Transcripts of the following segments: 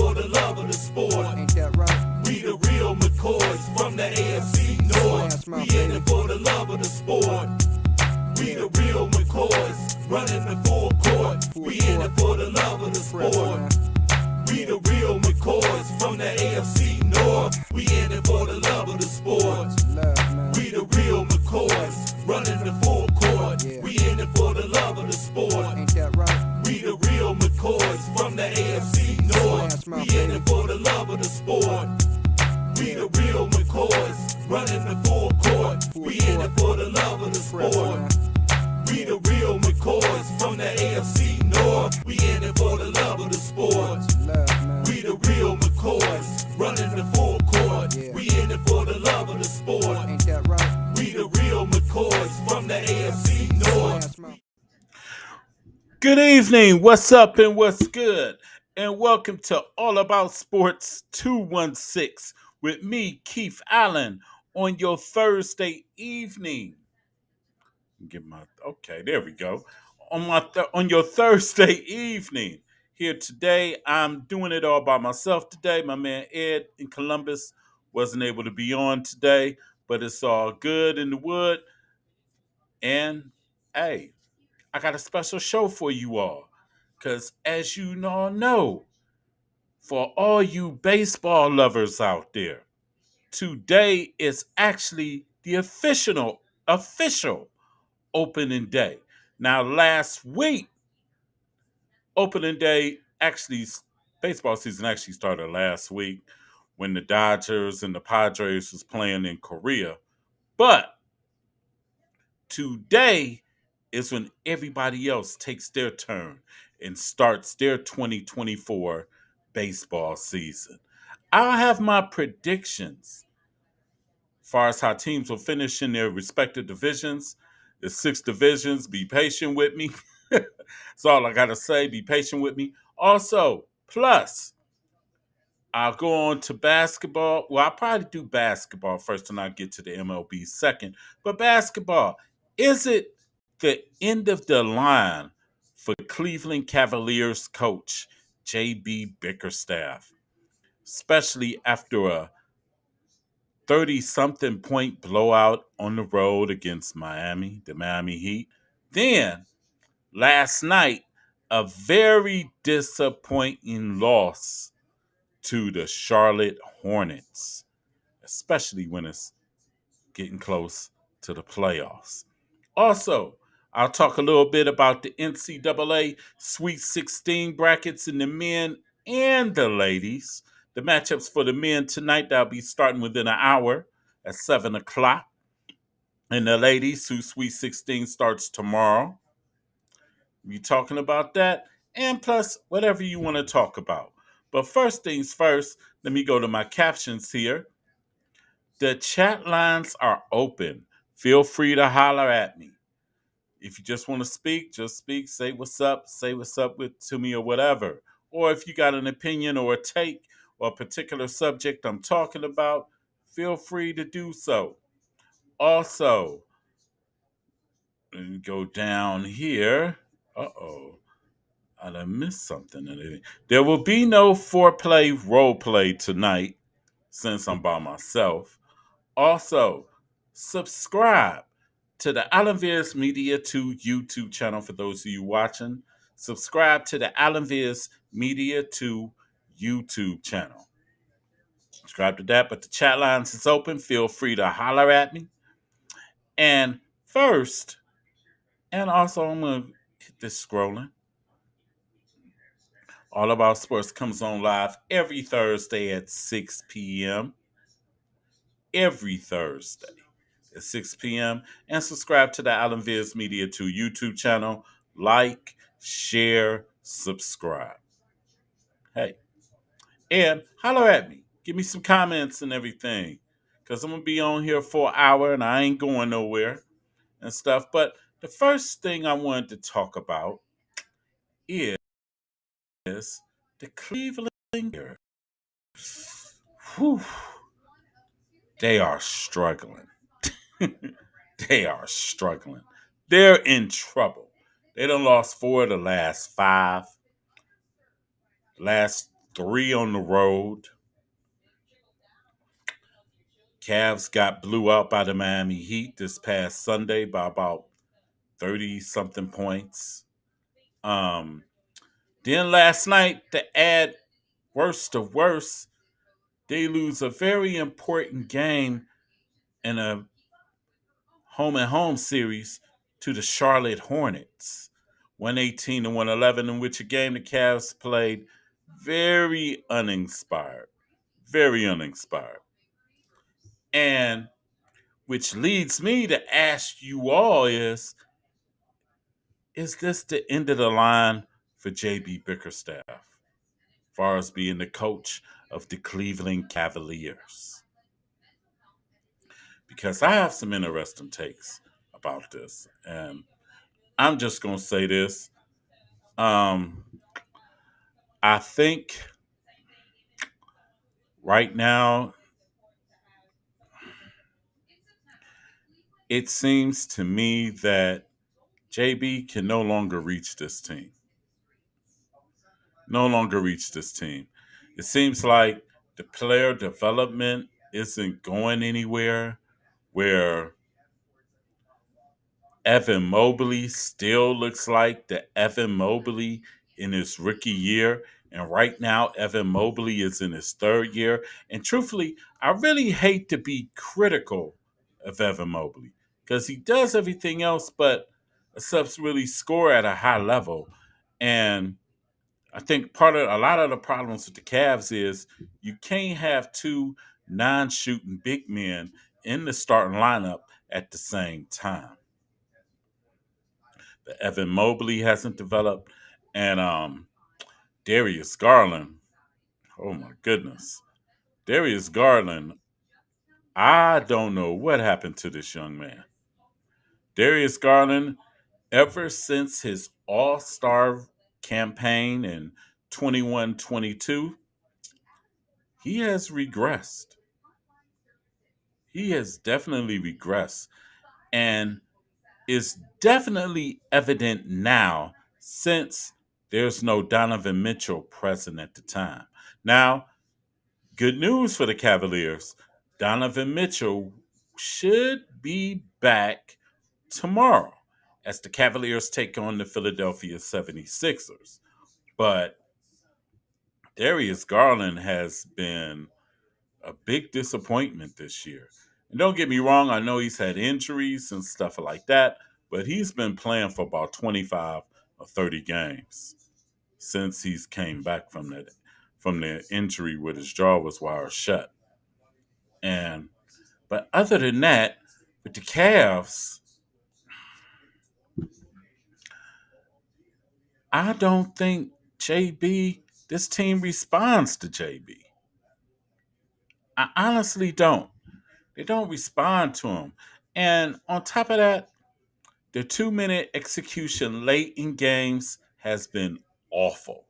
for the love of the sport. Ain't that right? We the real McCoys from the AFC North. We in it for the love of the sport. We the real McCoys running the full court. We in it for the love of the sport. We the real McCoys from the AFC North. We in it for the love of the sport. We the real McCoys running the full court. We in it for the love of the sport. Ain't that right? We the real McCoys from the AFC North. We in it for the love of the sport. We the real McCoys running the full court. We in it for the love of the sport. We the real McCoys from the AFC North. We in it for the love of the sport. We the real McCoys running the full court. We in it for the love of the sport. Ain't that right? We the real McCoys from the AFC North. Good evening, what's up and what's good? And welcome to All About Sports 216 with me, Keith Allen, on your Thursday evening. There we go. On your Thursday evening. Here today, I'm doing it all by myself today. My man Ed in Columbus wasn't able to be on today, but it's all good in the wood. And hey, I got a special show for you all. Because as you all know, for all you baseball lovers out there, today is actually the official opening day. Now, last week, opening day, baseball season actually started last week when the Dodgers and the Padres was playing in Korea. But today is when everybody else takes their turn and starts their 2024 baseball season. I'll have my predictions as far as how teams will finish in their respective divisions. The 6 divisions, be patient with me. That's all I got to say. Be patient with me. Also, plus, I'll go on to basketball. Well, I'll probably do basketball first and I'll get to the MLB second. But basketball, is it the end of the line for Cleveland Cavaliers coach J.B. Bickerstaff, especially after a 30-something point blowout on the road against the Miami Heat? Then, last night, a very disappointing loss to the Charlotte Hornets, especially when it's getting close to the playoffs. Also, I'll talk a little bit about the NCAA Sweet 16 brackets in the men and the ladies. The matchups for the men tonight, that'll be starting within an hour at 7 o'clock. And the ladies, whose Sweet 16 starts tomorrow. We'll be talking about that, and plus whatever you want to talk about. But first things first, let me go to my captions here. The chat lines are open. Feel free to holler at me. If you just want to speak, just speak. Say what's up to me or whatever. Or if you got an opinion or a take or a particular subject I'm talking about, feel free to do so. Also, let me go down here. I done missed something. There will be no foreplay role play tonight since I'm by myself. Also, subscribe to the AllenVisMedia 2 YouTube channel for those of you watching. Subscribe to the AllenVisMedia 2 YouTube channel. Subscribe to that, but the chat lines is open. Feel free to holler at me. And first, and also I'm going to hit this scrolling. All About Sports comes on live every Thursday at 6 p.m. Every Thursday at 6 p.m. And subscribe to the AllenVisMedia 2 YouTube channel. Like, share, subscribe. Hey. And holler at me. Give me some comments and everything. Because I'm going to be on here for an hour and I ain't going nowhere and stuff. But the first thing I wanted to talk about is the Cleveland Indians. They are struggling. They are struggling. They're in trouble. They done lost 4 of the last 5. Last 3 on the road. Cavs got blew out by the Miami Heat this past Sunday by about 30 something points. Then last night, to add worse to worse, they lose a very important game in a home and home series to the Charlotte Hornets, 118 to 111, in which a game the Cavs played very uninspired. Very uninspired. And which leads me to ask you all is this the end of the line for JB Bickerstaff, as far as being the coach of the Cleveland Cavaliers? Because I have some interesting takes about this. And I'm just going to say this. Um, I think right now it seems to me that JB can no longer reach this team. No longer reach this team. It seems like the player development isn't going anywhere, where Evan Mobley still looks like the Evan Mobley in his rookie year. And right now, Evan Mobley is in his 3rd year. And truthfully, I really hate to be critical of Evan Mobley because he does everything else but except really score at a high level. And I think a lot of the problems with the Cavs is you can't have 2 non-shooting big men in the starting lineup at the same time. The Evan Mobley hasn't developed, and Darius Garland. Oh my goodness, Darius Garland. I don't know what happened to this young man. Darius Garland, ever since his All-Star campaign in 21-22, he has regressed. He has definitely regressed, and is definitely evident now since there's no Donovan Mitchell present at the time. Now, good news for the Cavaliers. Donovan Mitchell should be back tomorrow as the Cavaliers take on the Philadelphia 76ers. But Darius Garland has been a big disappointment this year. And don't get me wrong, I know he's had injuries and stuff like that, but he's been playing for about 25 or 30 games since he's came back from the injury with his jaw was wired shut. And but other than that, with the Cavs, I don't think this team responds to JB. I honestly don't. They don't respond to him. And on top of that, the 2-minute execution late in games has been awful.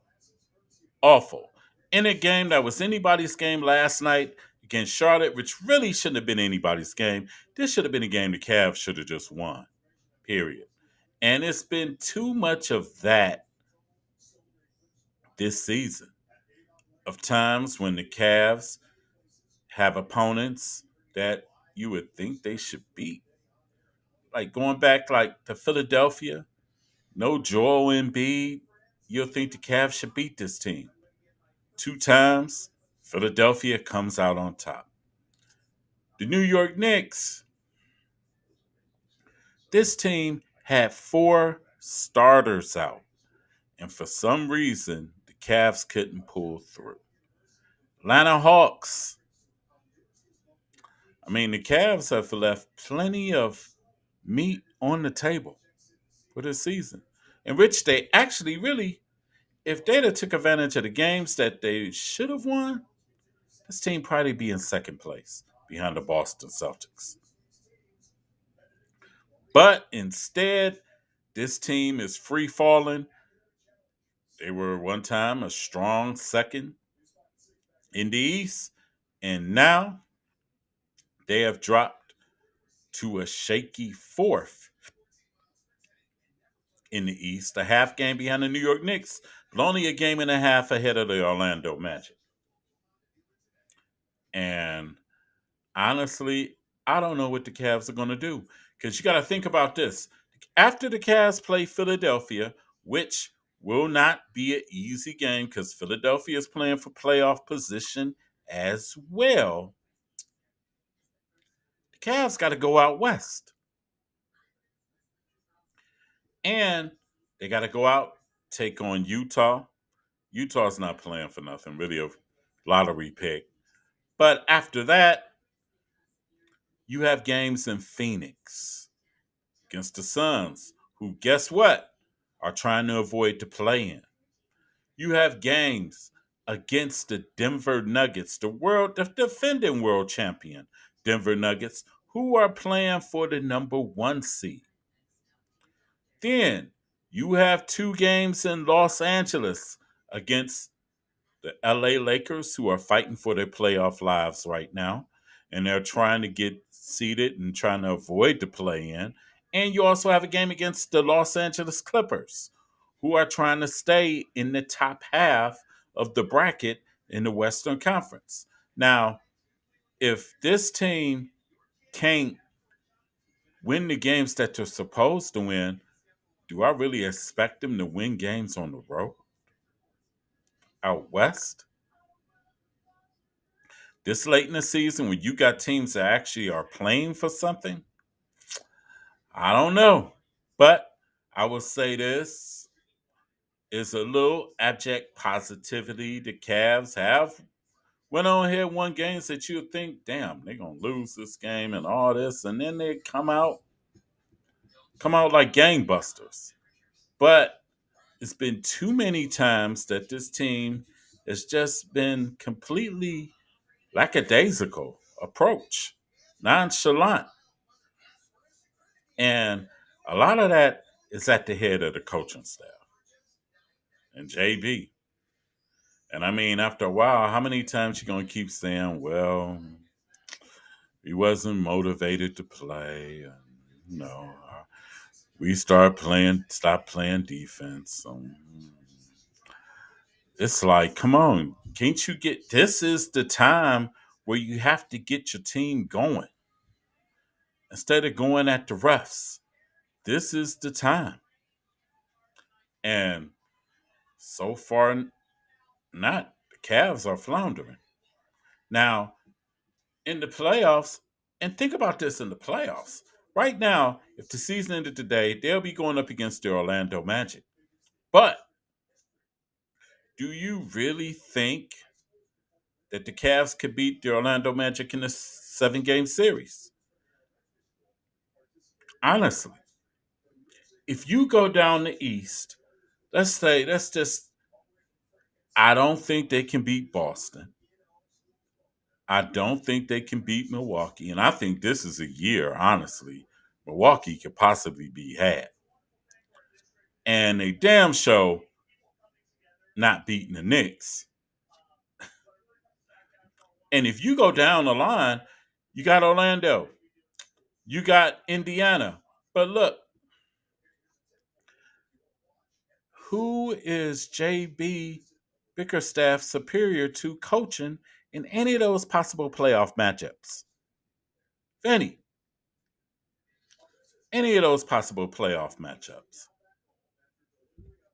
Awful. In a game that was anybody's game last night against Charlotte, which really shouldn't have been anybody's game, this should have been a game the Cavs should have just won. Period. And it's been too much of that this season. Of times when the Cavs have opponents that you would think they should beat. Like going back like to Philadelphia, no Joel Embiid, you'll think the Cavs should beat this team. 2 times, Philadelphia comes out on top. The New York Knicks, this team had 4 starters out. And for some reason, the Cavs couldn't pull through. Atlanta Hawks, the Cavs have left plenty of meat on the table for this season, in which they actually really, if they'd have took advantage of the games that they should have won, this team probably be in second place behind the Boston Celtics. But instead, this team is free falling. They were one time a strong second in the East, and now they have dropped to a shaky fourth in the East, a half game behind the New York Knicks. but only a game and a half ahead of the Orlando Magic. And honestly, I don't know what the Cavs are going to do because you got to think about this. After the Cavs play Philadelphia, which will not be an easy game because Philadelphia is playing for playoff position as well, the Cavs got to go out west. And they got to go out, take on Utah. Utah's not playing for nothing, really a lottery pick. But after that, you have games in Phoenix against the Suns, who, guess what, are trying to avoid the play in. You have games against the Denver Nuggets, the defending world champion Denver Nuggets, who are playing for the number one seed. Then you have two games in Los Angeles against the LA Lakers, who are fighting for their playoff lives right now, and they're trying to get seeded and trying to avoid the play in. And you also have a game against the Los Angeles Clippers, who are trying to stay in the top half of the bracket in the Western Conference. Now, if this team can't win the games that they're supposed to win, do I really expect them to win games on the road out west? This late in the season, when you got teams that actually are playing for something, I don't know. But I will say this is a little abject positivity the Cavs have went on here, won games that you would think, damn, they're gonna lose this game and all this, and then they come out like gangbusters. But it's been too many times that this team has just been completely lackadaisical approach, nonchalant. And a lot of that is at the head of the coaching staff and JB. And I mean, after a while, how many times you gonna keep saying, "Well, he wasn't motivated to play"? We stopped playing defense. It's like, come on, can't you get? This is the time where you have to get your team going instead of going at the refs. This is the time, and so far, not. The Cavs are floundering. Now, in the playoffs, and think about this in the playoffs. Right now, if the season ended today, they'll be going up against the Orlando Magic. But do you really think that the Cavs could beat the Orlando Magic in a 7-game series? Honestly, if you go down the East, let's just, I don't think they can beat Boston. I don't think they can beat Milwaukee. And I think this is a year, honestly, Milwaukee could possibly be had. And a damn show not beating the Knicks. And if you go down the line, you got Orlando, you got Indiana. But look, who is JB Bickerstaff superior to coaching in any of those possible playoff matchups? Any. Any of those possible playoff matchups.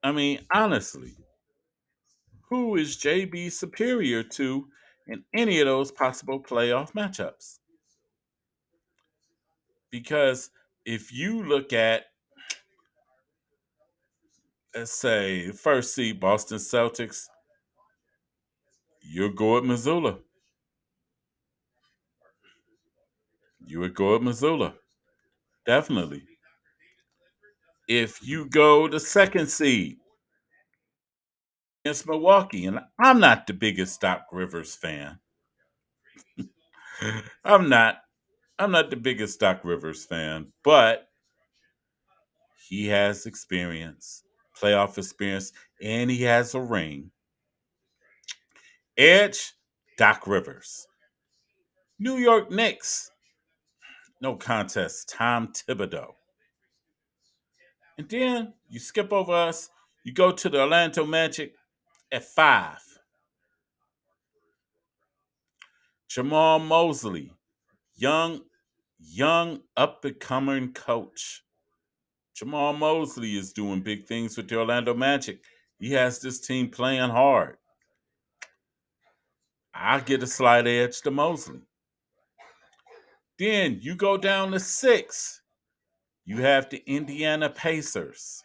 I mean, honestly, who is JB superior to in any of those possible playoff matchups? Because if you look at, let's say, first seed Boston Celtics, you'll go at Missoula. You would go at Missoula. Definitely. If you go the second seed against Milwaukee, and I'm not the biggest Doc Rivers fan. I'm not. I'm not the biggest Doc Rivers fan, but he has experience, playoff experience, and he has a ring. Edge, Doc Rivers. New York Knicks, no contest, Tom Thibodeau. And then you skip over us. You go to the Orlando Magic at 5. Jamal Mosley, young, young up and coming coach. Jamal Mosley is doing big things with the Orlando Magic. He has this team playing hard. I get a slight edge to Mosley. Then you go down to 6. You have the Indiana Pacers.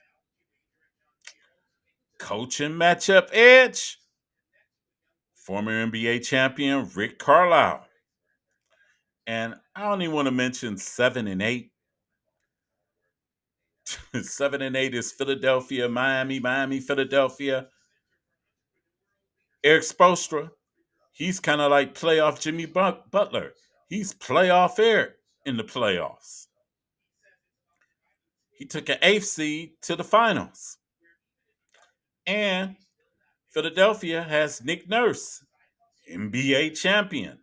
Coaching matchup edge. Former NBA champion Rick Carlisle. And I don't even want to mention 7 and 8. 7 and 8 is Philadelphia, Miami, Philadelphia. Eric Spoelstra, he's kind of like playoff Jimmy Butler. He's playoff Eric in the playoffs. He took an 8th seed to the finals. And Philadelphia has Nick Nurse, NBA champion.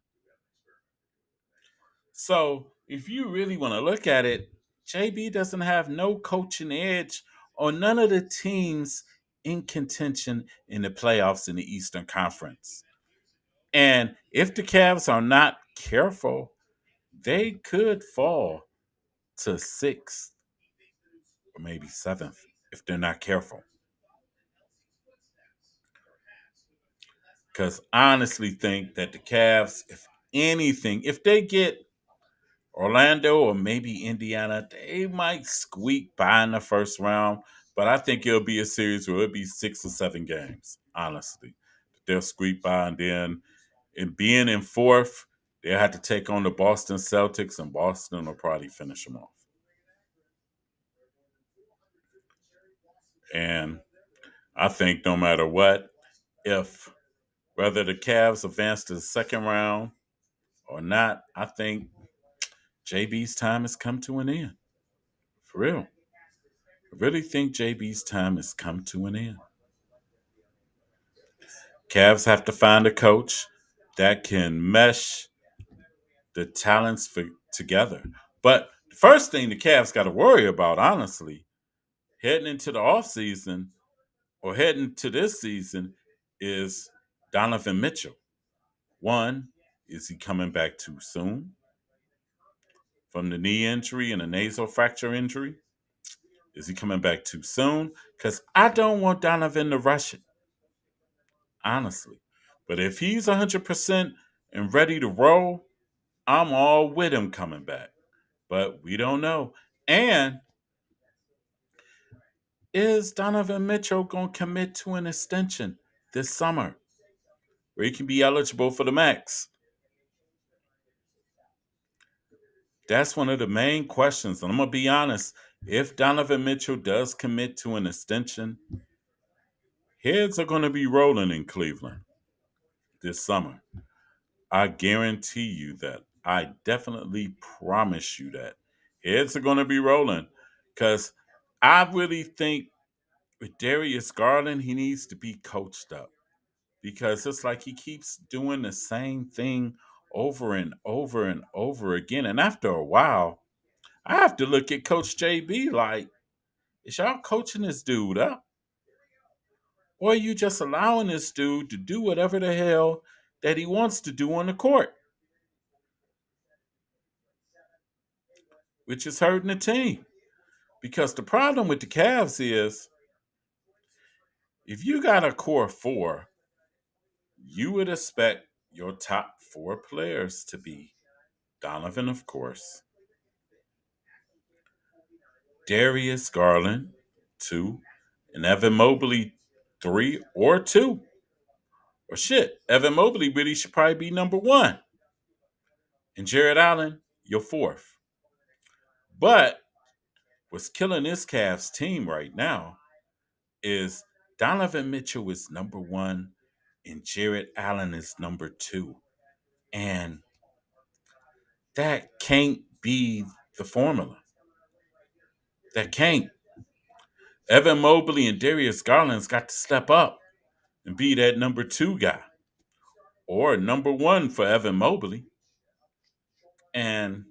So if you really want to look at it, JB doesn't have no coaching edge on none of the teams in contention in the playoffs in the Eastern Conference. And if the Cavs are not careful, they could fall to 6th or maybe 7th if they're not careful. Because I honestly think that the Cavs, if anything, if they get Orlando or maybe Indiana, they might squeak by in the first round. But I think it'll be a series where it'll be 6 or 7 games, honestly. They'll squeak by, and then in being in 4th, they'll have to take on the Boston Celtics, and Boston will probably finish them off. And I think no matter what, if whether the Cavs advance to the second round or not, I think JB's time has come to an end. For real. I really think JB's time has come to an end. Cavs have to find a coach that can mesh the talents together. But the first thing the Cavs got to worry about, honestly, heading into the offseason or heading to this season is Donovan Mitchell. One, is he coming back too soon from the knee injury and a nasal fracture injury? Is he coming back too soon? Because I don't want Donovan to rush it, honestly. But if he's 100% and ready to roll, I'm all with him coming back. But we don't know. And is Donovan Mitchell going to commit to an extension this summer where he can be eligible for the max? That's one of the main questions. And I'm going to be honest, if Donovan Mitchell does commit to an extension, heads are going to be rolling in Cleveland this summer. I guarantee you that. I definitely promise you that. Heads are going to be rolling because I really think with Darius Garland, he needs to be coached up because it's like he keeps doing the same thing over and over and over again. And after a while, I have to look at Coach JB like, is y'all coaching this dude up? Or are you just allowing this dude to do whatever the hell that he wants to do on the court? Which is hurting the team. Because the problem with the Cavs is if you got a core 4, you would expect your top 4 players to be Donovan, of course, Darius Garland, 2, and Evan Mobley, 3 or 2. Or shit, Evan Mobley really should probably be number 1. And Jared Allen, your 4th. But what's killing this Cavs team right now is Donovan Mitchell is number 1 and Jared Allen is number 2. And that can't be the formula. That can't. Evan Mobley and Darius Garland's got to step up and be that number 2 guy. Or number 1 for Evan Mobley. And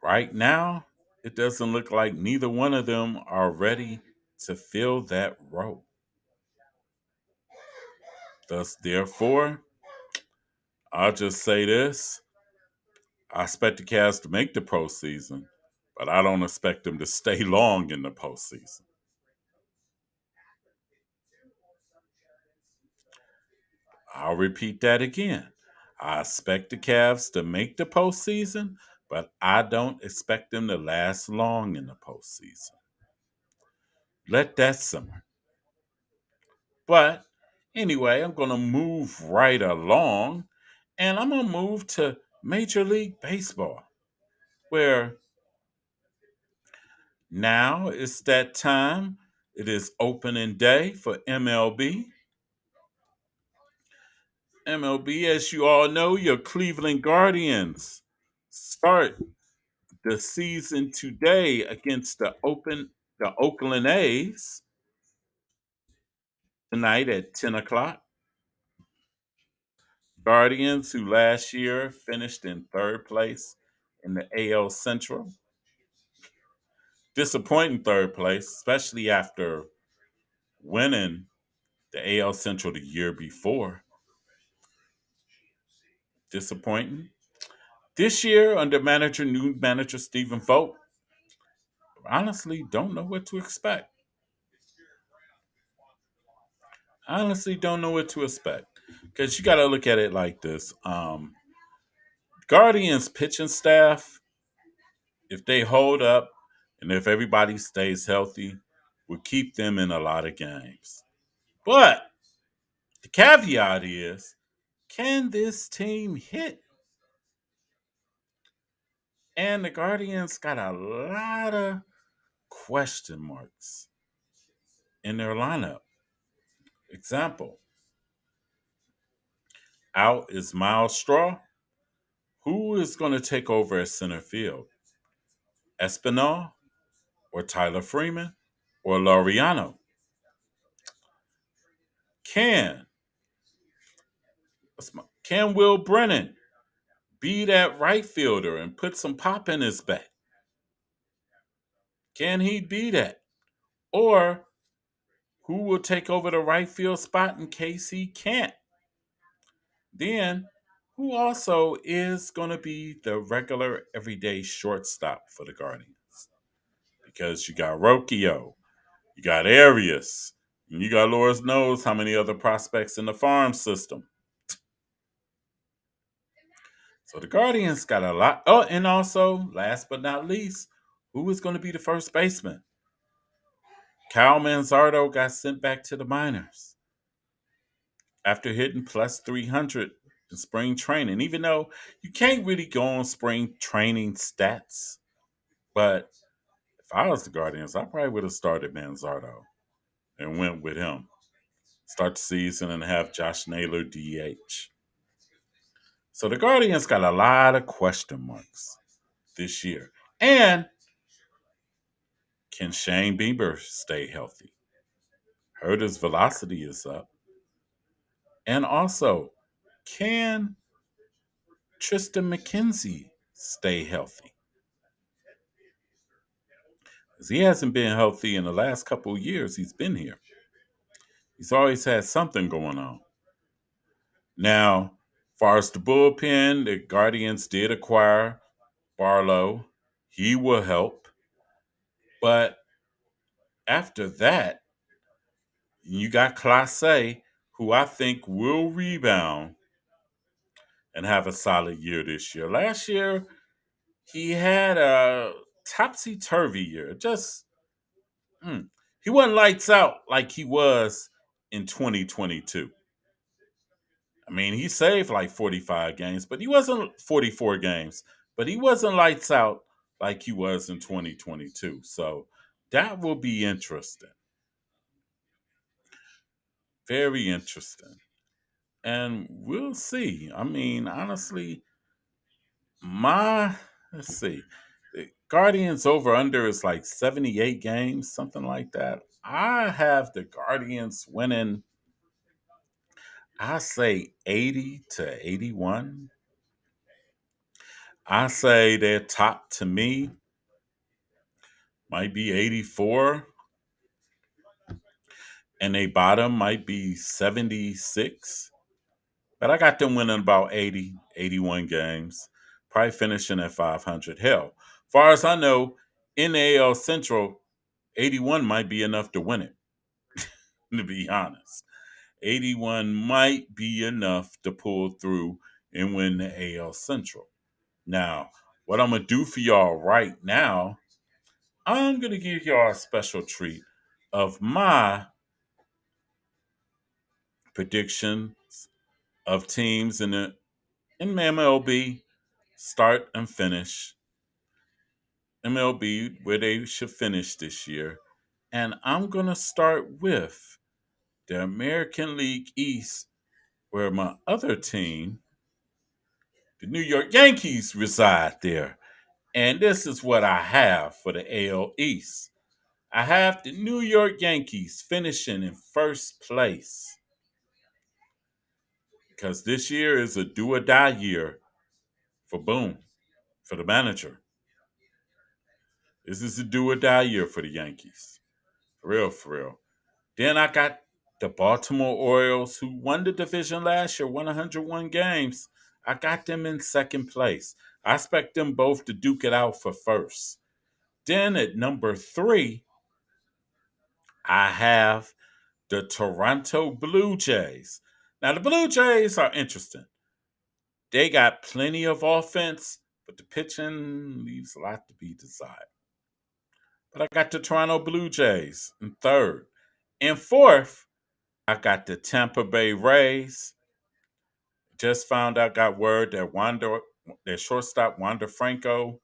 right now, it doesn't look like neither one of them are ready to fill that role. Thus, therefore, I'll just say this. I expect the Cavs to make the postseason, but I don't expect them to stay long in the postseason. I'll repeat that again. I expect the Cavs to make the postseason, but I don't expect them to last long in the postseason. Let that simmer. But anyway, I'm going to move right along, and I'm going to move to Major League Baseball, where now it's that time. It is opening day for MLB. MLB, as you all know, your Cleveland Guardians start the season today against the Oakland A's tonight at 10 o'clock. Guardians, who last year finished in third place in the AL Central. Disappointing third place, especially after winning the AL Central the year before. Disappointing. This year, under new manager Stephen Vogt, honestly don't know what to expect. Honestly, don't know what to expect. Because you got to look at it like this. Guardians pitching staff, if they hold up and if everybody stays healthy, will keep them in a lot of games. But the caveat is, can this team hit? And the Guardians got a lot of question marks in their lineup. Example, out is Miles Straw. Who is going to take over at center field? Espinal or Tyler Freeman or Laureano? Can can Will Brennan be that right fielder and put some pop in his bat? Can he be that? Or who will take over the right field spot in case he can't? Then, who also is going to be the regular everyday shortstop for the Guardians? Because you got Rocchio, you got Arias, and you got Lord knows how many other prospects in the farm system. So the Guardians got a lot. Oh, and also, last but not least, who is going to be the first baseman? Kyle Manzardo got sent back to the minors after hitting plus 300 in spring training, even though you can't really go on spring training stats. But if I was the Guardians, I probably would have started Manzardo and went with him. Start the season and have Josh Naylor DH. So the Guardians got a lot of question marks this year. And can Shane Bieber stay healthy? Heard his velocity is up. And also, can Tristan McKenzie stay healthy? Because he hasn't been healthy in the last couple of years he's been here. He's always had something going on. Now, as far as the bullpen, the Guardians did acquire Barlow. He will help. But after that, you got Clase, who I think will rebound and have a solid year this year. Last year, he had a topsy-turvy year. He wasn't lights out like he was in 2022. I mean, he saved like 45 games, but he wasn't 44 games, but he wasn't lights out like he was in 2022. So that will be interesting. Very interesting. And we'll see. I mean, honestly, my let's see. The Guardians over under is like 78 games, something like that. I have the Guardians winning, I say 80 to 81. I say they're top to me might be 84, and they bottom might be 76. But I got them winning about 80, 81 games, probably finishing at 500. Hell, far as I know, in the AL Central, 81 might be enough to win it, to be honest. 81 might be enough to pull through and win the AL Central. Now, what I'm going to do for y'all right now, I'm going to give y'all a special treat of my predictions of teams in MLB start and finish. MLB where they should finish this year. And I'm going to start with the American League East, where my other team, the New York Yankees, reside there. And this is what I have for the AL East. I have the New York Yankees finishing in first place because this year is a do or die year for Boone, for the manager. This is a do or die year for the Yankees. For real, for real. Then I got the Baltimore Orioles, who won the division last year, won 101 games. I got them in second place. I expect them both to duke it out for first. Then at number 3, I have the Toronto Blue Jays. Now, the Blue Jays are interesting. They got plenty of offense, but the pitching leaves a lot to be desired. But I got the Toronto Blue Jays in third. In fourth, I got the Tampa Bay Rays. Just found out, got word that their shortstop Wander Franco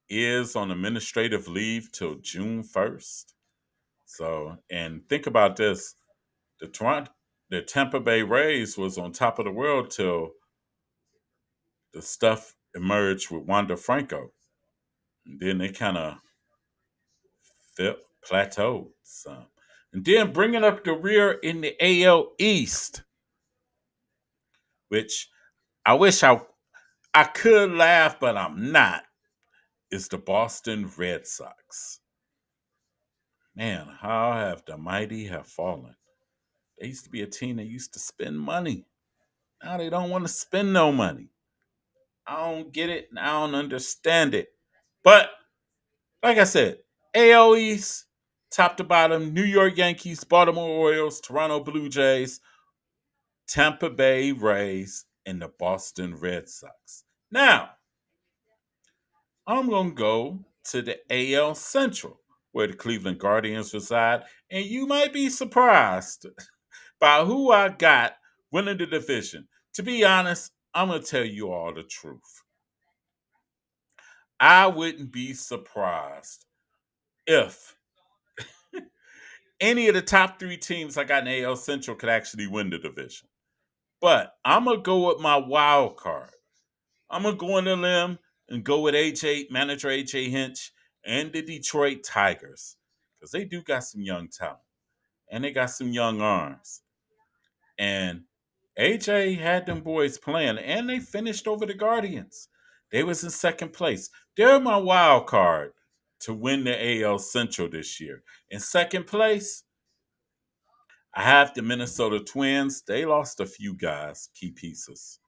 is on administrative leave till June 1st. So, and think about this: the Tampa Bay Rays was on top of the world till the stuff emerged with Wander Franco. And then they kind of plateaued some. And then bringing up the rear in the AL East, which I wish I could laugh, but I'm not, is the Boston Red Sox. Man, how have the mighty have fallen. They used to be a team that used to spend money. Now they don't want to spend no money. I don't get it and I don't understand it. But like I said, AL East, top to bottom, New York Yankees, Baltimore Orioles, Toronto Blue Jays, Tampa Bay Rays, and the Boston Red Sox. Now, I'm going to go to the AL Central, where the Cleveland Guardians reside, and you might be surprised by who I got winning the division. To be honest, I'm going to tell you all the truth. I wouldn't be surprised if any of the top 3 teams I got in AL Central could actually win the division. But I'm going to go with my wild card. I'm going to go on the limb and go with manager AJ Hinch and the Detroit Tigers, because they do got some young talent and they got some young arms. And AJ had them boys playing, and they finished over the Guardians. They was in second place. They're my wild card to win the AL Central this year. In second place, I have the Minnesota Twins. They lost a few guys, key pieces.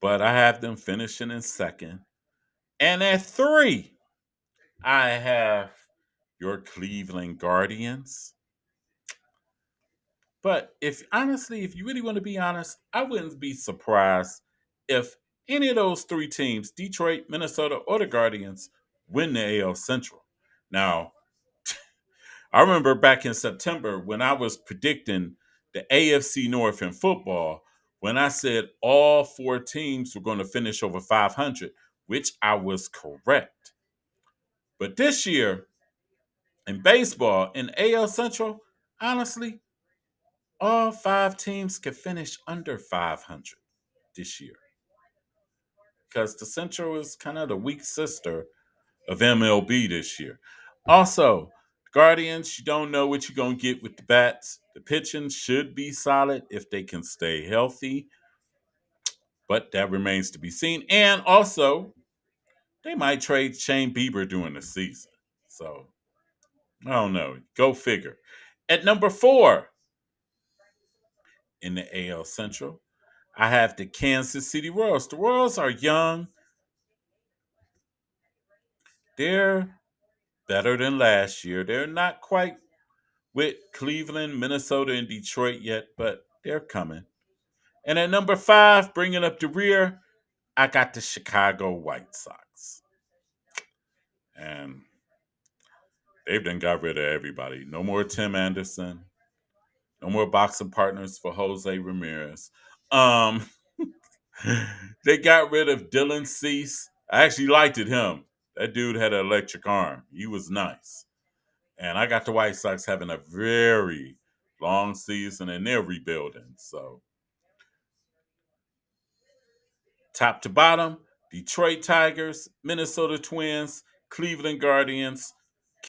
But I have them finishing in second. And at 3, I have your Cleveland Guardians. But if you really want to be honest, I wouldn't be surprised if any of those 3 teams, Detroit, Minnesota, or the Guardians, win the AL Central. Now, I remember back in September when I was predicting the AFC North in football, when I said all 4 teams were going to finish over 500, which I was correct. But this year in baseball, in AL Central, honestly, all 5 teams could finish under 500 this year because the Central is kind of the weak sister of MLB this year. Also, Guardians, you don't know what you're going to get with the bats. The pitching should be solid if they can stay healthy, but that remains to be seen. And also, they might trade Shane Bieber during the season. So I don't know. Go figure. At number 4 in the AL Central, I have the Kansas City Royals. The Royals are young. They're better than last year. They're not quite with Cleveland, Minnesota, and Detroit yet, but they're coming. And at number 5, bringing up the rear, I got the Chicago White Sox. And they've done got rid of everybody. No more Tim Anderson. No more boxing partners for Jose Ramirez. Um, they got rid of Dylan Cease. I actually liked him. That dude had an electric arm. He was nice. And I got the White Sox having a very long season and they're rebuilding. So top to bottom, Detroit Tigers, Minnesota Twins, Cleveland Guardians,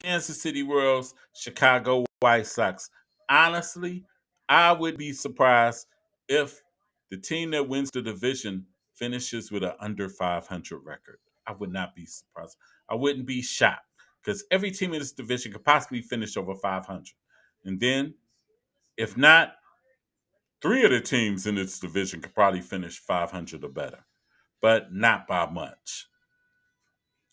Kansas City Royals, Chicago White Sox. Honestly, I would be surprised if the team that wins the division finishes with an under 500 record. I would not be surprised. I wouldn't be shocked because every team in this division could possibly finish over 500. And then, if not, 3 of the teams in this division could probably finish 500 or better, but not by much.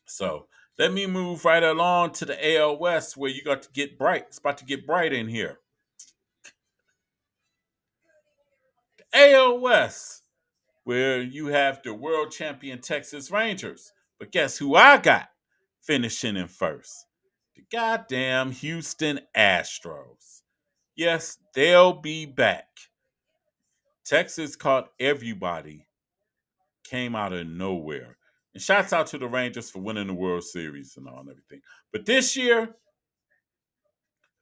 So let me move right along to the AL West where you got to get bright. It's about to get bright in here. The AL West, where you have the world champion Texas Rangers. But guess who I got finishing in first? The goddamn Houston Astros. Yes, they'll be back. Texas caught everybody, came out of nowhere. And shouts out to the Rangers for winning the World Series and all and everything. But this year,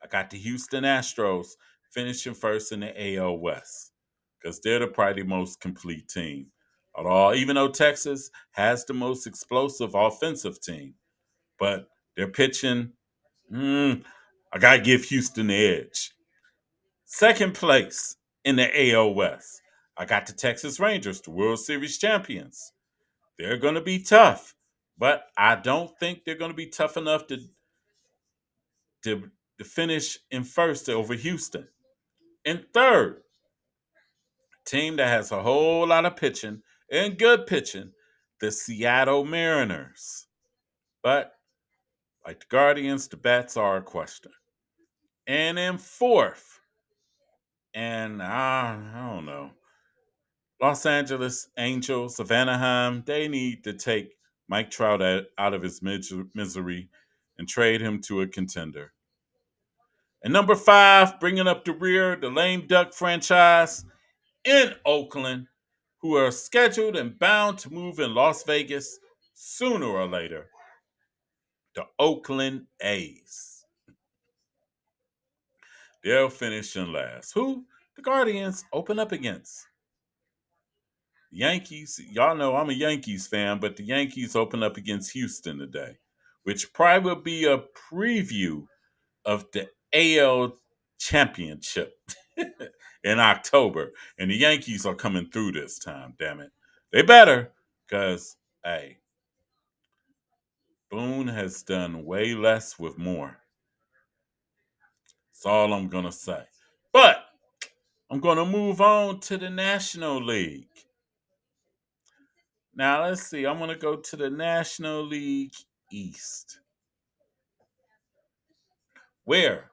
I got the Houston Astros finishing first in the AL West because they're probably the most complete team. Although, even though Texas has the most explosive offensive team, but they're pitching, I got to give Houston the edge. Second place in the AL West, I got the Texas Rangers, the World Series champions. They're going to be tough, but I don't think they're going to be tough enough to finish in first over Houston. In third, team that has a whole lot of pitching and good pitching, the Seattle Mariners. But like the Guardians, the bats are a question. And in fourth, and I don't know, Los Angeles Angels of Anaheim, they need to take Mike Trout out of his misery and trade him to a contender. And number 5, bringing up the rear, the lame duck franchise in Oakland, who are scheduled and bound to move in Las Vegas sooner or later, the Oakland A's. They'll finish in last. Who the Guardians open up against? Yankees. Y'all know I'm a Yankees fan, but the Yankees open up against Houston today, which probably will be a preview of the AL championship in October. And the Yankees are coming through this time, damn it. They better, because, hey, Boone has done way less with more. That's all I'm going to say. But I'm going to move on to the National League. Now, let's see. I'm going to go to the National League East, where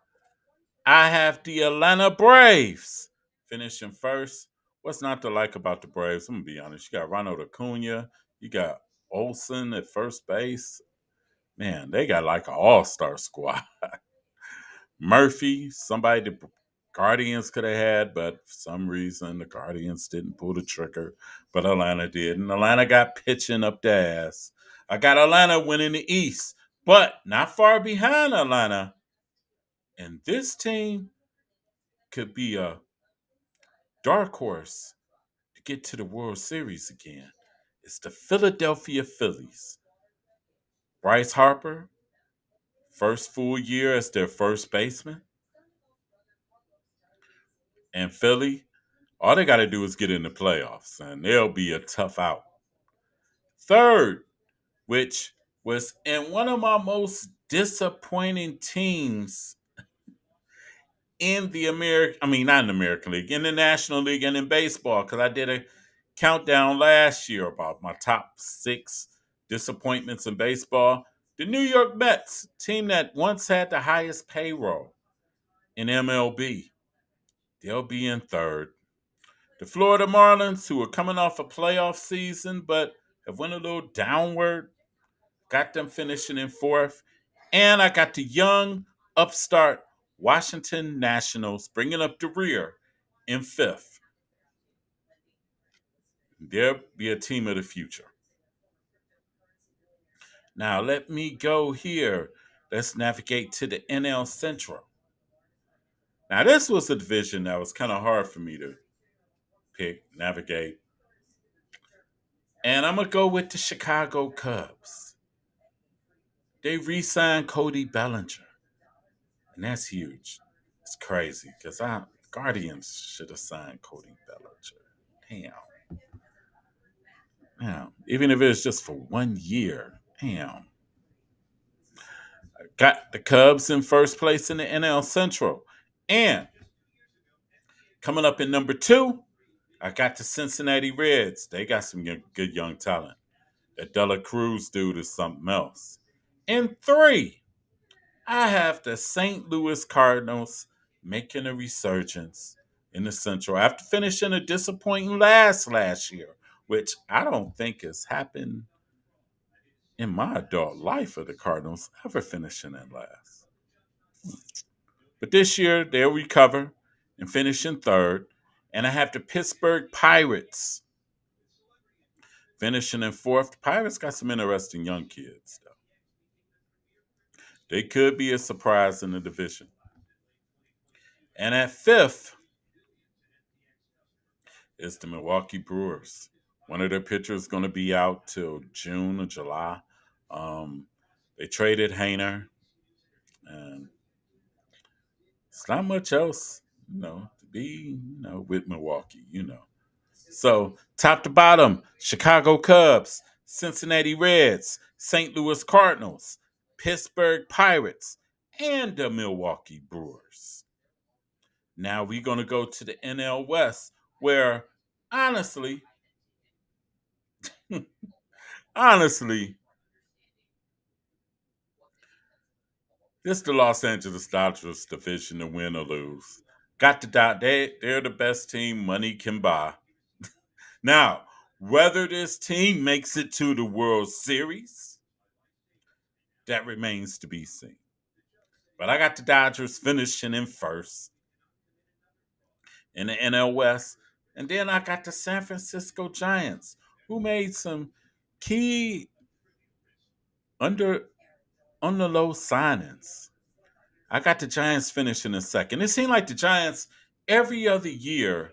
I have the Atlanta Braves finishing first. What's not to like about the Braves? I'm going to be honest. You got Ronald Acuna. You got Olsen at first base. Man, they got like an all-star squad. Murphy, somebody the Guardians could have had, but for some reason the Guardians didn't pull the trigger, but Atlanta did. And Atlanta got pitching up their ass. I got Atlanta winning the East, but not far behind Atlanta. And this team could be a dark horse to get to the World Series again. It's the Philadelphia Phillies. Bryce Harper, first full year as their first baseman. And Philly, all they got to do is get in the playoffs, and they'll be a tough out. Third, which was in one of my most disappointing teams in the not in the American League, in the National League and in baseball, because I did a countdown last year about my top 6 disappointments in baseball. The New York Mets, team that once had the highest payroll in MLB, they'll be in third. The Florida Marlins, who are coming off a playoff season but have went a little downward, got them finishing in fourth. And I got the young upstart Washington Nationals bringing up the rear in fifth. They'll be a team of the future. Now, let me go here. Let's navigate to the NL Central. Now, this was a division that was kind of hard for me to navigate. And I'm going to go with the Chicago Cubs. They re-signed Cody Bellinger. And that's huge. It's crazy because Guardians should have signed Cody Bellinger. Damn. Even if it's just for 1 year. Damn. Got the Cubs in first place in the NL Central. And coming up in number 2, I got the Cincinnati Reds. They got some good young talent. That Dela Cruz dude is something else. In 3, I have the St. Louis Cardinals making a resurgence in the Central after finishing a disappointing last year, which I don't think has happened in my adult life of the Cardinals ever finishing in last. But this year, they'll recover and finish in third. And I have the Pittsburgh Pirates finishing in fourth. The Pirates got some interesting young kids, though. They could be a surprise in the division. And at fifth is the Milwaukee Brewers. One of their pitchers is going to be out till June or July. They traded Hainer, and it's not much else, to be, with Milwaukee. So, top to bottom, Chicago Cubs, Cincinnati Reds, St. Louis Cardinals, Pittsburgh Pirates, and the Milwaukee Brewers. Now we're going to go to the NL West, where honestly, honestly, this is the Los Angeles Dodgers division to win or lose. Got to die. They're the best team money can buy. Now, whether this team makes it to the World Series, that remains to be seen. But I got the Dodgers finishing in first in the NL West. And then I got the San Francisco Giants, who made some key on the low signings. I got the Giants finishing in second. It seemed like the Giants every other year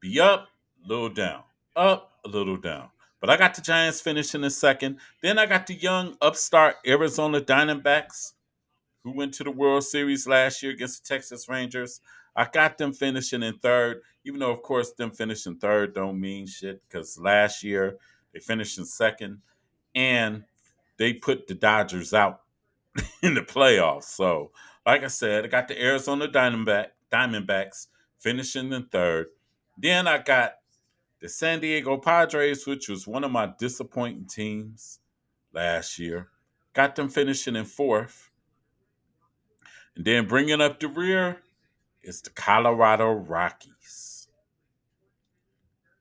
be up, a little down, up, a little down. But I got the Giants finishing in second. Then I got the young upstart Arizona Diamondbacks, who went to the World Series last year against the Texas Rangers. I got them finishing in third, even though, of course, them finishing third don't mean shit because last year they finished in second and they put the Dodgers out in the playoffs. So, like I said, I got the Arizona Diamondbacks finishing in third. Then I got the San Diego Padres, which was one of my disappointing teams last year. Got them finishing in fourth. And then bringing up the rear is the Colorado Rockies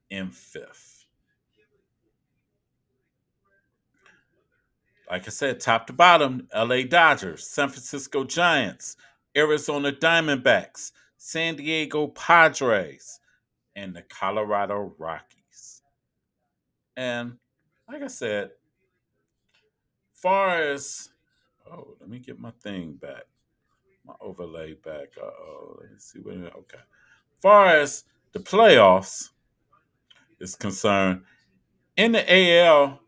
in fifth. Like I said, top to bottom, LA Dodgers, San Francisco Giants, Arizona Diamondbacks, San Diego Padres, and the Colorado Rockies. And like I said, far as let me get my thing back, my overlay back. Let me see what. Okay, far as the playoffs is concerned, in the AL,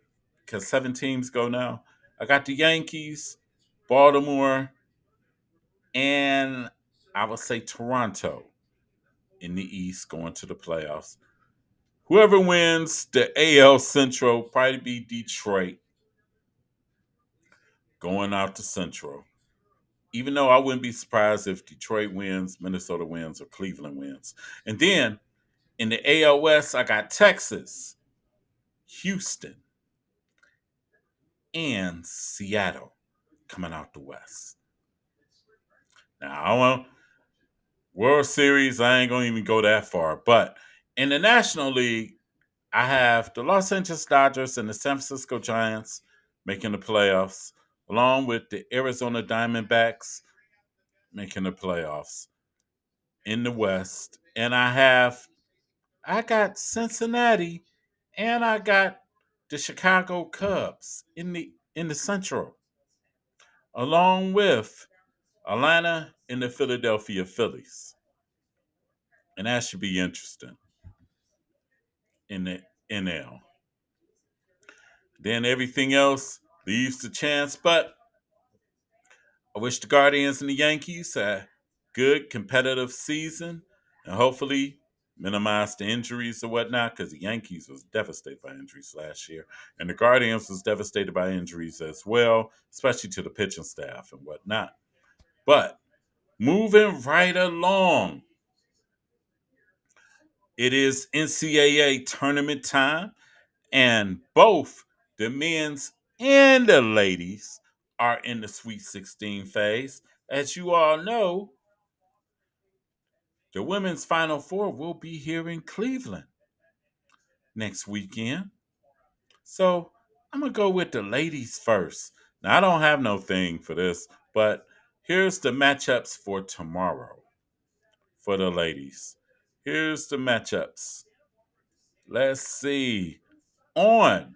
because 7 teams go now, I got the Yankees, Baltimore, and I would say Toronto in the East going to the playoffs. Whoever wins the AL Central probably be Detroit. going out to Central. Even though I wouldn't be surprised if Detroit wins, Minnesota wins, or Cleveland wins. And then in the AL West, I got Texas, Houston, and Seattle coming out the West. Now, I want World Series, I ain't going to even go that far. But in the National League, I have the Los Angeles Dodgers and the San Francisco Giants making the playoffs, along with the Arizona Diamondbacks making the playoffs in the West. And I got Cincinnati and I got the Chicago Cubs in the Central, along with Atlanta and the Philadelphia Phillies. And that should be interesting in the NL. Then everything else leaves to chance, but I wish the Guardians and the Yankees a good competitive season and hopefully minimize the injuries or whatnot, because the Yankees was devastated by injuries last year. And the Guardians was devastated by injuries as well, especially to the pitching staff and whatnot. But moving right along, it is NCAA tournament time, and both the men's and the ladies are in the Sweet 16 phase. As you all know, the women's Final Four will be here in Cleveland next weekend. So I'm going to go with the ladies first. Now, I don't have no thing for this, but here's the matchups for tomorrow for the ladies. Here's the matchups. Let's see. On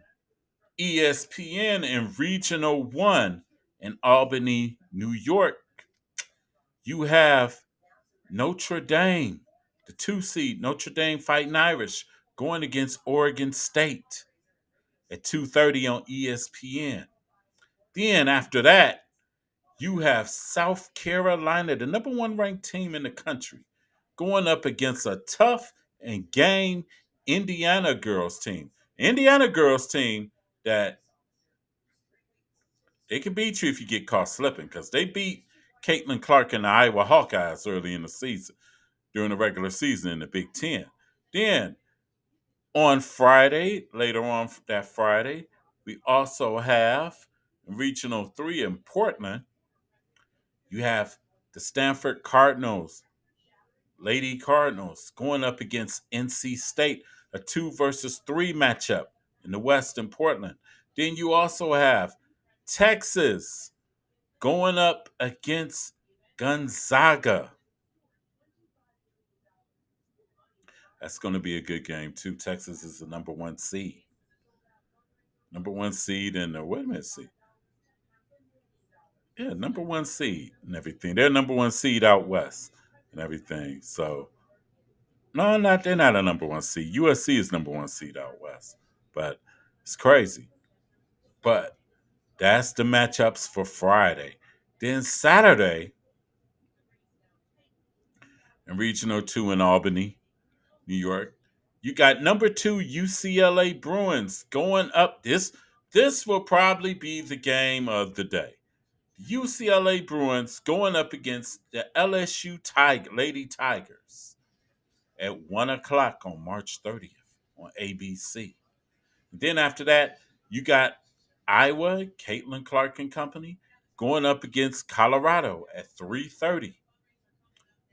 ESPN in Regional 1 in Albany, New York, you have Notre Dame, the 2 seed, Notre Dame Fighting Irish, going against Oregon State at 2:30 on ESPN. Then after that, you have South Carolina, the number one ranked team in the country, going up against a tough and game Indiana girls team. Indiana girls team that they can beat you if you get caught slipping, because they beat Caitlin Clark and the Iowa Hawkeyes early in the season, during the regular season in the Big Ten. Then on Friday, later on that Friday, we also have Regional 3 in Portland. You have the Stanford Cardinals, Lady Cardinals, going up against NC State, a 2 versus 3 matchup in the West in Portland. Then you also have Texas going up against Gonzaga. That's going to be a good game, too. Texas is the number 1 seed. Number 1 seed in the, wait a minute, see. Yeah, number 1 seed and everything. They're number 1 seed out west and everything. So, no, they're not a number 1 seed. USC is number 1 seed out west. But it's crazy. But that's the matchups for Friday. Then Saturday, in Regional 2 in Albany, New York, you got number 2 UCLA Bruins going up. This will probably be the game of the day. UCLA Bruins going up against the LSU Lady Tigers at 1 o'clock on March 30th on ABC. Then after that, you got Iowa, Caitlin Clark and Company, going up against Colorado at 3:30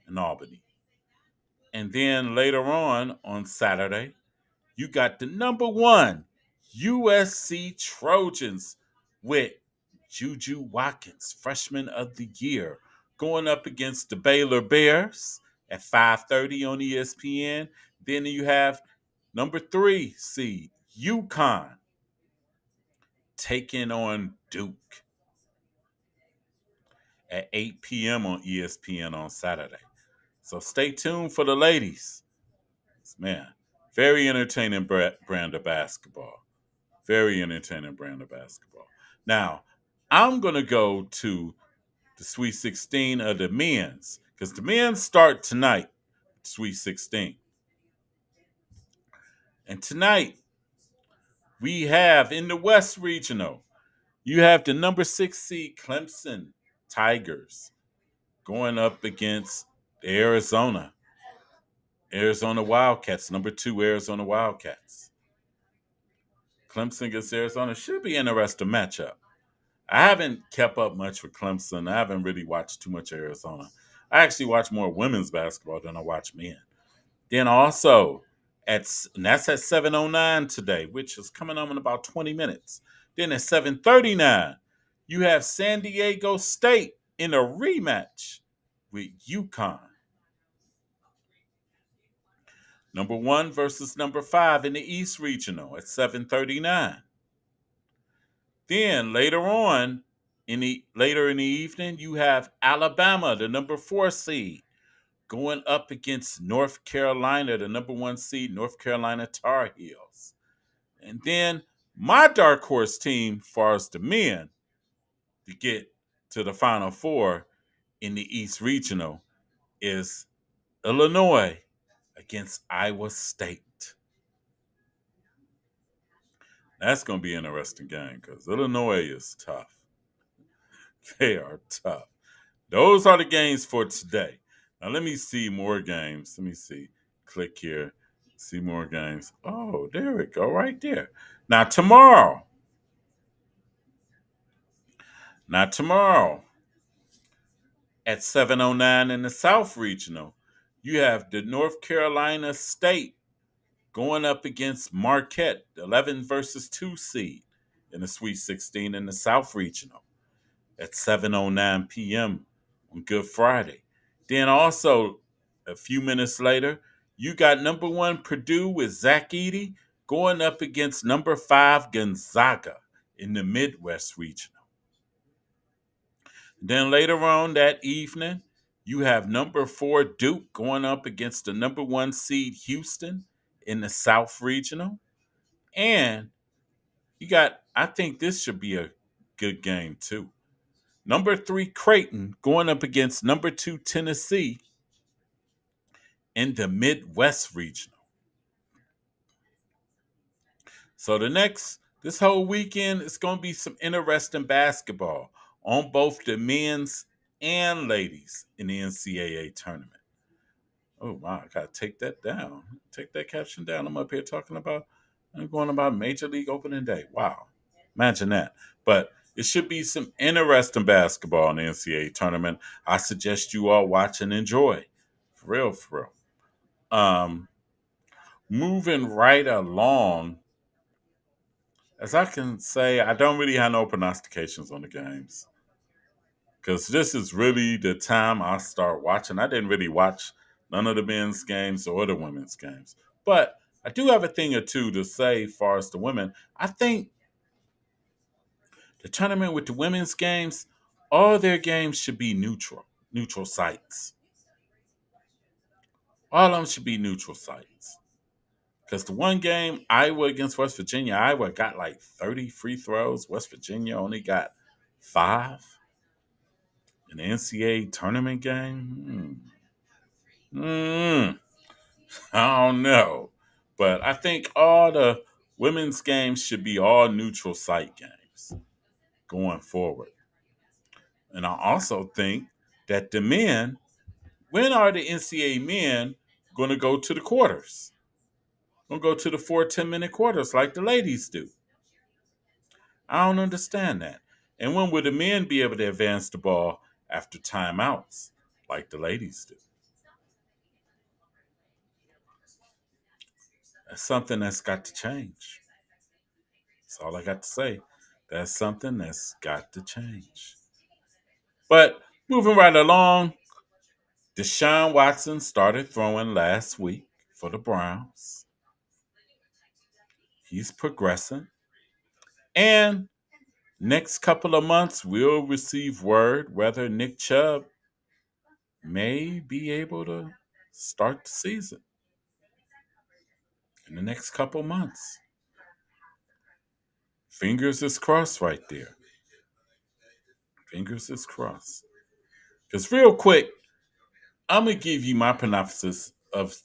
in Albany. And then later on Saturday, you got the number 1 USC Trojans with Juju Watkins, freshman of the year, going up against the Baylor Bears at 5:30 on ESPN. Then you have number 3 seed UConn taking on Duke at 8 p.m. on ESPN on Saturday. So stay tuned for the ladies. Man, very entertaining brand of basketball. Very entertaining brand of basketball. Now, I'm going to go to the Sweet 16 of the men's, because the men's start tonight, Sweet 16. And tonight, we have in the West Regional, You have the number 6 seed Clemson Tigers going up against the Arizona Wildcats, number 2 Arizona Wildcats. Clemson against Arizona should be an interesting matchup. I haven't kept up much with Clemson. I haven't really watched too much Arizona. I actually watch more women's basketball than I watch men. Then also and that's at 7:09 today, which is coming on in about 20 minutes. Then at 7:39, you have San Diego State in a rematch with UConn. Number 1 versus number 5 in the East Regional at 7:39. Then later in the evening, you have Alabama, the number 4 seed, going up against North Carolina, the number 1 seed, North Carolina Tar Heels. And then my dark horse team, far as the men, to get to the Final Four in the East Regional is Illinois against Iowa State. That's going to be an interesting game because Illinois is tough. They are tough. Those are the games for today. Now let me see more games. Let me see. Click here. See more games. Oh, there we go. Right there. Now tomorrow. At 7:09 in the South Regional, you have the North Carolina State going up against Marquette, the 11 versus 2 seed in the Sweet 16 in the South Regional at 7:09 p.m. on Good Friday. Then also a few minutes later, you got number 1 Purdue with Zach Edey going up against number 5 Gonzaga in the Midwest Regional. Then later on that evening, you have number 4 Duke going up against the number 1 seed Houston in the South Regional. And I think this should be a good game too. Number 3 Creighton going up against number 2 Tennessee in the Midwest Regional. So this whole weekend is going to be some interesting basketball on both the men's and ladies in the NCAA tournament. Oh wow, I gotta take that down. Take that caption down. I'm going about Major League Opening Day. Wow. Imagine that. But it should be some interesting basketball in the NCAA tournament. I suggest you all watch and enjoy. For real, for real. Moving right along, as I can say, I don't really have no prognostications on the games. Because this is really the time I start watching. I didn't really watch none of the men's games or the women's games. But I do have a thing or two to say as far as the women. I think the tournament with the women's games, all their games should be neutral sites. All of them should be neutral sites. Because the one game, Iowa against West Virginia, Iowa got like 30 free throws. West Virginia only got 5. An NCAA tournament game? I don't know. But I think all the women's games should be all neutral site games going forward. And I also think that the men, when are the NCAA men going to go to the quarters? Going to go to the 4 10-minute quarters like the ladies do? I don't understand that. And when will the men be able to advance the ball after timeouts like the ladies do? That's something that's got to change. That's all I got to say. That's something that's got to change. But moving right along, Deshaun Watson started throwing last week for the Browns. He's progressing. And next couple of months, we'll receive word whether Nick Chubb may be able to start the season in the next couple months. Fingers is crossed right there. Fingers is crossed. Because real quick, I'm gonna give you my prognosis of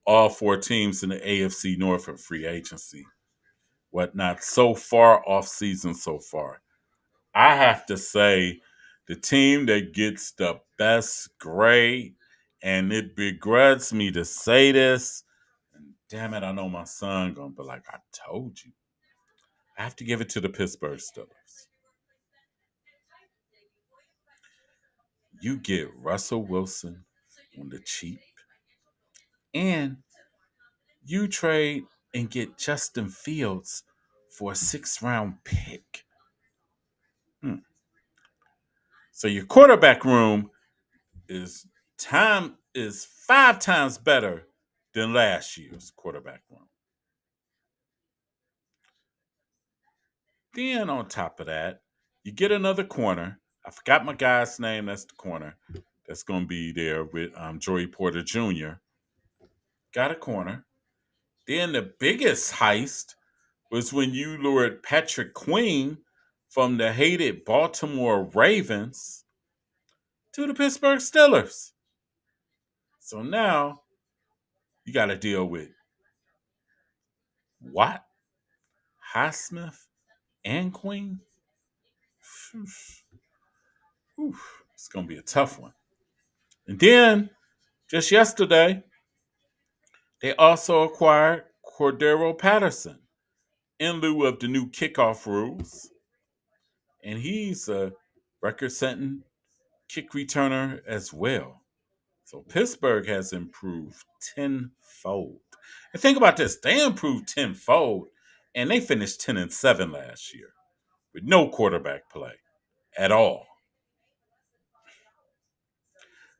all 4 teams in the AFC North for free agency. whatnot so far off season so far. I have to say the team that gets the best grade, and it begrudges me to say this, and damn it, I know my son gonna be like, I told you. I have to give it to the Pittsburgh Steelers. You get Russell Wilson on the cheap, and you trade and get Justin Fields for a 6th-round pick. So your quarterback room is 5 times better than last year's quarterback room. Then on top of that, you get another corner. I forgot my guy's name. That's the corner that's going to be there with Joey Porter Jr. Got a corner. Then the biggest heist was when you lured Patrick Queen from the hated Baltimore Ravens to the Pittsburgh Steelers. So now you got to deal with Watt, Highsmith, and Queen. Whew, it's going to be a tough one. And then, just yesterday, they also acquired Cordero Patterson in lieu of the new kickoff rules. And he's a record setting kick returner as well. So Pittsburgh has improved tenfold. And think about this, they improved tenfold, and they finished 10-7 last year with no quarterback play at all.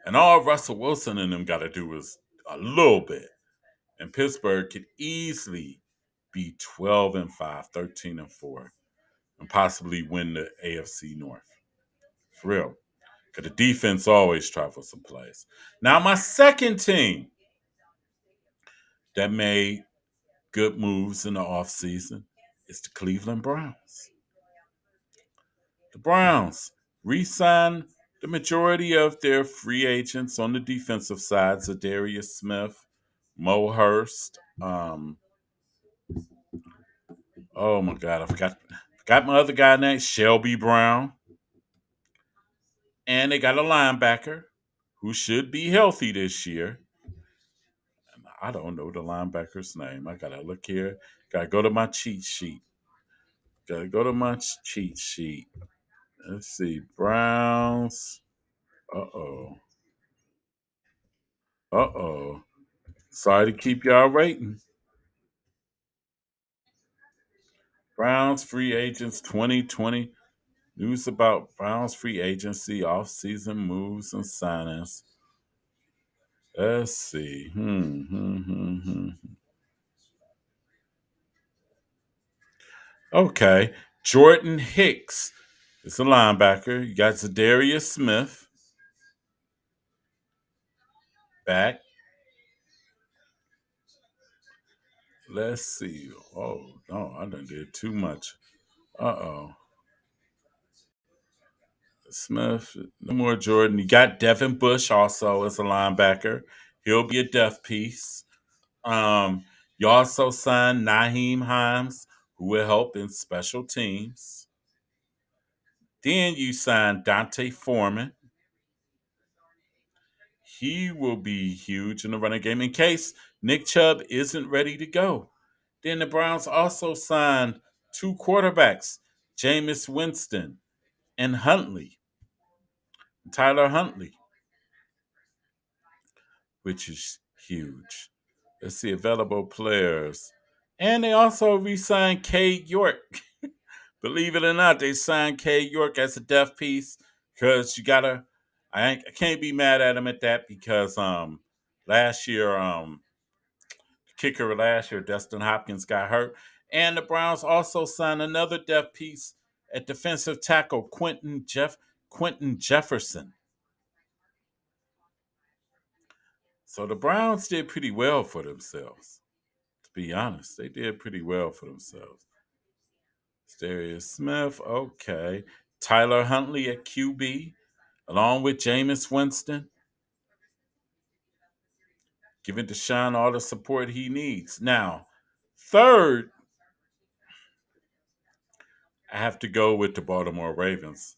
And all Russell Wilson and them got to do is a little bit. And Pittsburgh could easily be 12-5, 13-4, and possibly win the AFC North. For real. Because the defense always travels some plays. Now, my second team that made good moves in the offseason is the Cleveland Browns. The Browns re-signed the majority of their free agents on the defensive side, Zadarius Smith, Mo Hurst. Oh my God, I forgot my other guy name, Shelby Brown. And they got a linebacker who should be healthy this year. And I don't know the linebacker's name. I gotta look here. Gotta go to my cheat sheet. Let's see. Browns. Uh-oh. Uh-oh. Sorry to keep y'all waiting. Browns free agents 2020. News about Browns free agency, offseason moves, and signings. Let's see. Okay. Jordan Hicks is a linebacker. You got Zadarius Smith back. Let's see. Oh, no, I done did too much. Uh-oh. Smith, no more Jordan. You got Devin Bush also as a linebacker. He'll be a depth piece. You also signed Naheem Hines, who will help in special teams. Then you signed Dante Foreman. He will be huge in the running game in case Nick Chubb isn't ready to go. Then the Browns also signed 2 quarterbacks, Jameis Winston and Tyler Huntley, which is huge. Let's see, available players. And they also re-signed Cade York. Believe it or not, they signed Cade York as a depth piece because I can't be mad at him at that because last year kicker last year, Dustin Hopkins, got hurt. And the Browns also signed another depth piece at defensive tackle, Quentin Jefferson. So the Browns did pretty well for themselves. To be honest, they did pretty well for themselves. Darius Smith, okay. Tyler Huntley at QB, along with Jameis Winston, giving Deshaun all the support he needs. Now, third I have to go with the Baltimore Ravens.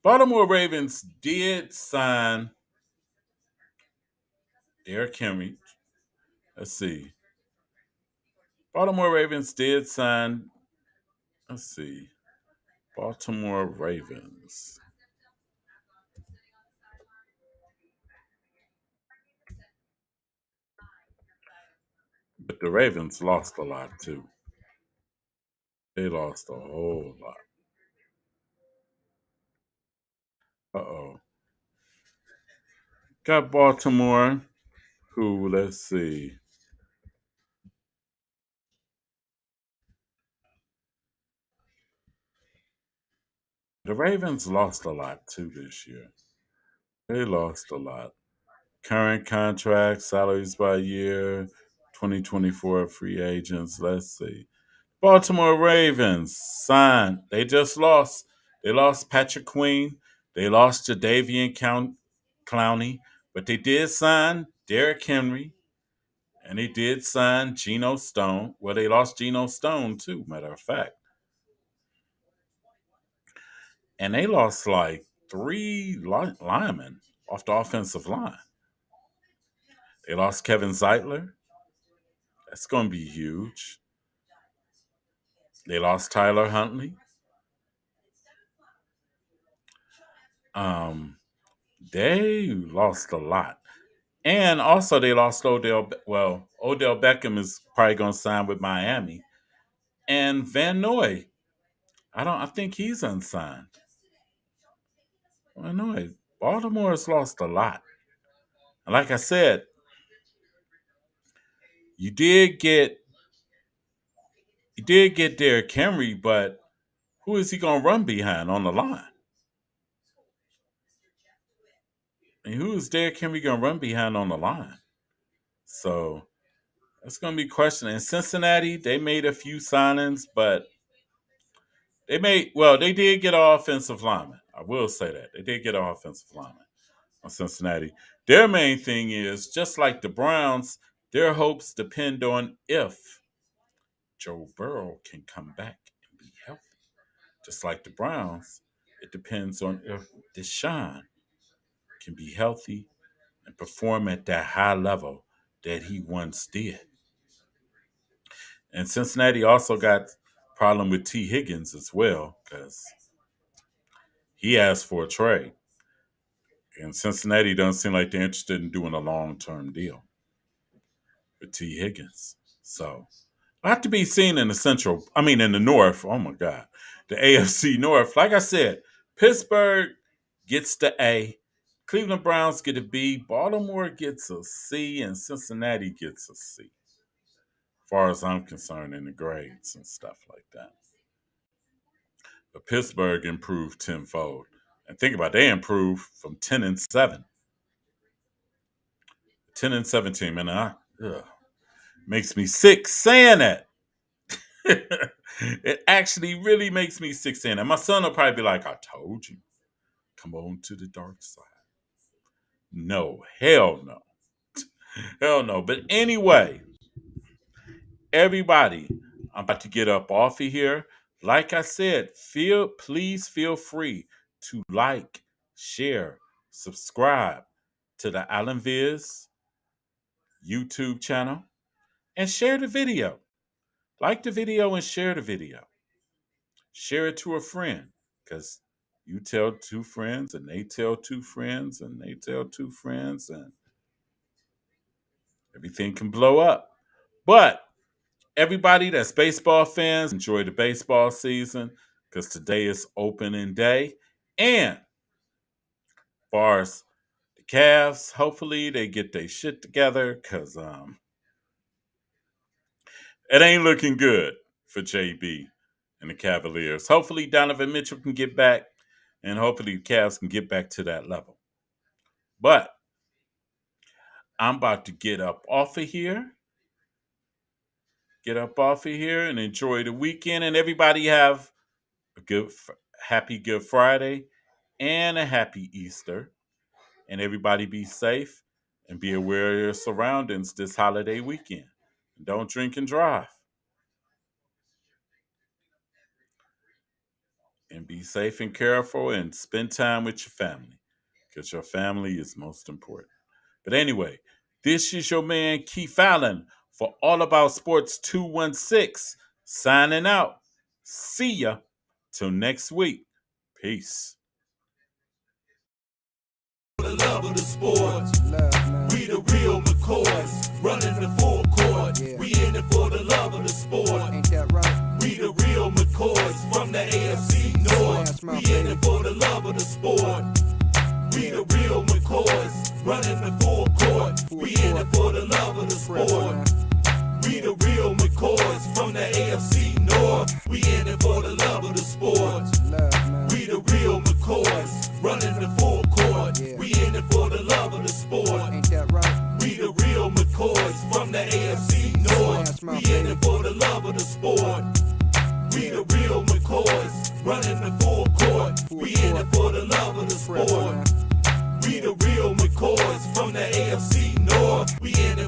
Baltimore Ravens did sign Derrick Henry. Let's see. Baltimore Ravens did sign. Let's see. Baltimore Ravens. But the Ravens lost a lot too. They lost a whole lot. Uh-oh. Got Baltimore, who, let's see. The Ravens lost a lot too this year. They lost a lot. Current contract, salaries by year, 2024 free agents. Let's see. Baltimore Ravens signed. They just lost. They lost Patrick Queen. They lost Jadavian Clowney. But they did sign Derrick Henry. And they did sign Geno Stone. Well, they lost Geno Stone too, matter of fact. And they lost like three linemen off the offensive line. They lost Kevin Zeitler. That's going to be huge. They lost Tyler Huntley. Um, they lost a lot. And also they lost Odell. Well, Odell Beckham is probably going to sign with Miami. And Van Noy, I think he's unsigned. Van Noy, Baltimore has lost a lot. And like I said, you did get Derrick Henry, but who is he going to run behind on the line? And who is Derrick Henry going to run behind on the line? So that's going to be questioning. In Cincinnati, they made a few signings, but they did get an offensive lineman. I will say that. They did get an offensive lineman on Cincinnati. Their main thing is, just like the Browns, their hopes depend on if Joe Burrow can come back and be healthy. Just like the Browns, it depends on if Deshaun can be healthy and perform at that high level that he once did. And Cincinnati also got a problem with T. Higgins as well, because he asked for a trade. And Cincinnati doesn't seem like they're interested in doing a long-term deal with T. Higgins. So, not to be seen in in the North. Oh my God. The AFC North. Like I said, Pittsburgh gets the A. Cleveland Browns get a B. Baltimore gets a C. And Cincinnati gets a C. As far as I'm concerned, in the grades and stuff like that. But Pittsburgh improved tenfold. And think about it, they improved from 10-7. 10-17, man. Makes me sick saying that. It actually really makes me sick saying that. My son will probably be like, I told you. Come on to the dark side. No, hell no. Hell no. But anyway, everybody, I'm about to get up off of here. Like I said, please feel free to like, share, subscribe to the AllenViz YouTube channel and share the video. Like the video and share the video. Share it to a friend, because you tell two friends and they tell two friends and they tell two friends and everything can blow up. But everybody that's baseball fans, enjoy the baseball season, because today is opening day. And as far as the Cavs, hopefully they get their shit together, because it ain't looking good for JB and the Cavaliers. Hopefully Donovan Mitchell can get back, and hopefully the Cavs can get back to that level. But I'm about to get up off of here and enjoy the weekend. And everybody have a happy Good Friday and a happy Easter. And everybody be safe and be aware of your surroundings this holiday weekend. Don't drink and drive. and be safe and careful and spend time with your family because your family is most important. But anyway, this is your man Keith Allen for All About Sports 216 signing out. See ya till next week. Peace. For the love of the sport. Love, man. We the real McCoys, running the full court. Yeah. We in it for the love of the sport. Ain't that right? We the real McCoys from the AFC North. Smash We mouth, in it for the love of the sport. We the real McCoys, running the full court. We in it for the love of the sport. We the real McCoys from the AFC North. We in it for the love of the sport. Love, man. We the real McCoys, running the full court. Yeah. We in it for the love of the sport. Ain't that right? We the real McCoys from the AFC North. Smash mouth, We in it for the love of the sport. We the real McCoys, running the full court. We in it for the love of the sport. We the real McCoys from the AFC North. We in it